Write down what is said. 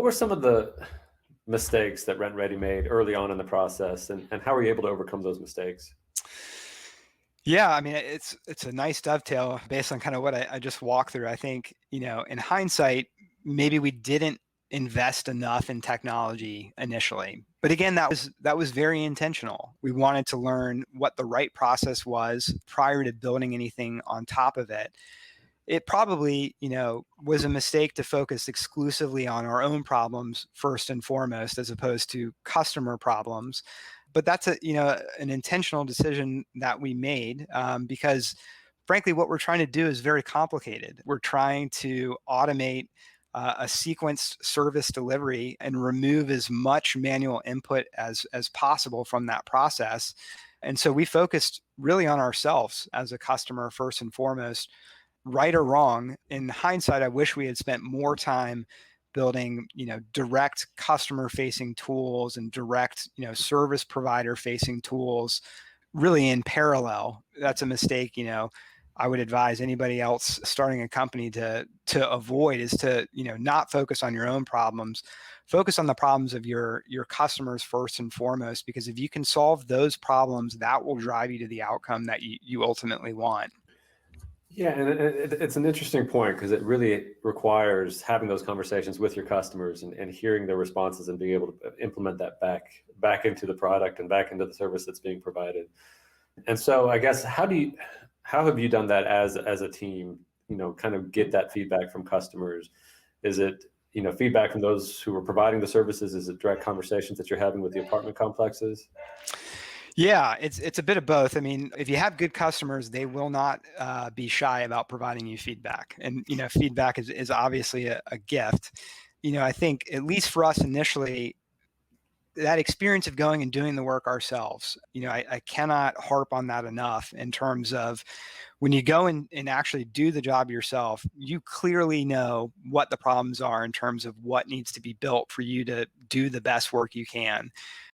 were some of the mistakes that Rent Ready made early on in the process, and how were you able to overcome those mistakes? Yeah, I mean, it's a nice dovetail based on kind of what I just walked through. I think, in hindsight, maybe we didn't invest enough in technology initially. But again, that was very intentional. We wanted to learn what the right process was prior to building anything on top of it. It probably, was a mistake to focus exclusively on our own problems first and foremost, as opposed to customer problems. But that's an intentional decision that we made because, frankly, what we're trying to do is very complicated. We're trying to automate a sequenced service delivery and remove as much manual input as possible from that process. And so we focused really on ourselves as a customer first and foremost. Right or wrong, in hindsight, I wish we had spent more time building, direct customer facing tools and direct, service provider facing tools really in parallel. That's a mistake, I would advise anybody else starting a company to avoid, is to, not focus on your own problems. Focus on the problems of your customers first and foremost, because if you can solve those problems, that will drive you to the outcome that you ultimately want. Yeah, and it's an interesting point because it really requires having those conversations with your customers and hearing their responses and being able to implement that back into the product and back into the service that's being provided. And so, I guess, how have you done that as a team? Kind of get that feedback from customers. Is it feedback from those who are providing the services? Is it direct conversations that you're having with the apartment complexes? Yeah, it's a bit of both. I mean, if you have good customers, they will not be shy about providing you feedback, and feedback is obviously a gift. I think, at least for us initially, that experience of going and doing the work ourselves, I cannot harp on that enough. In terms of, when you go and actually do the job yourself, you clearly know what the problems are in terms of what needs to be built for you to do the best work you can.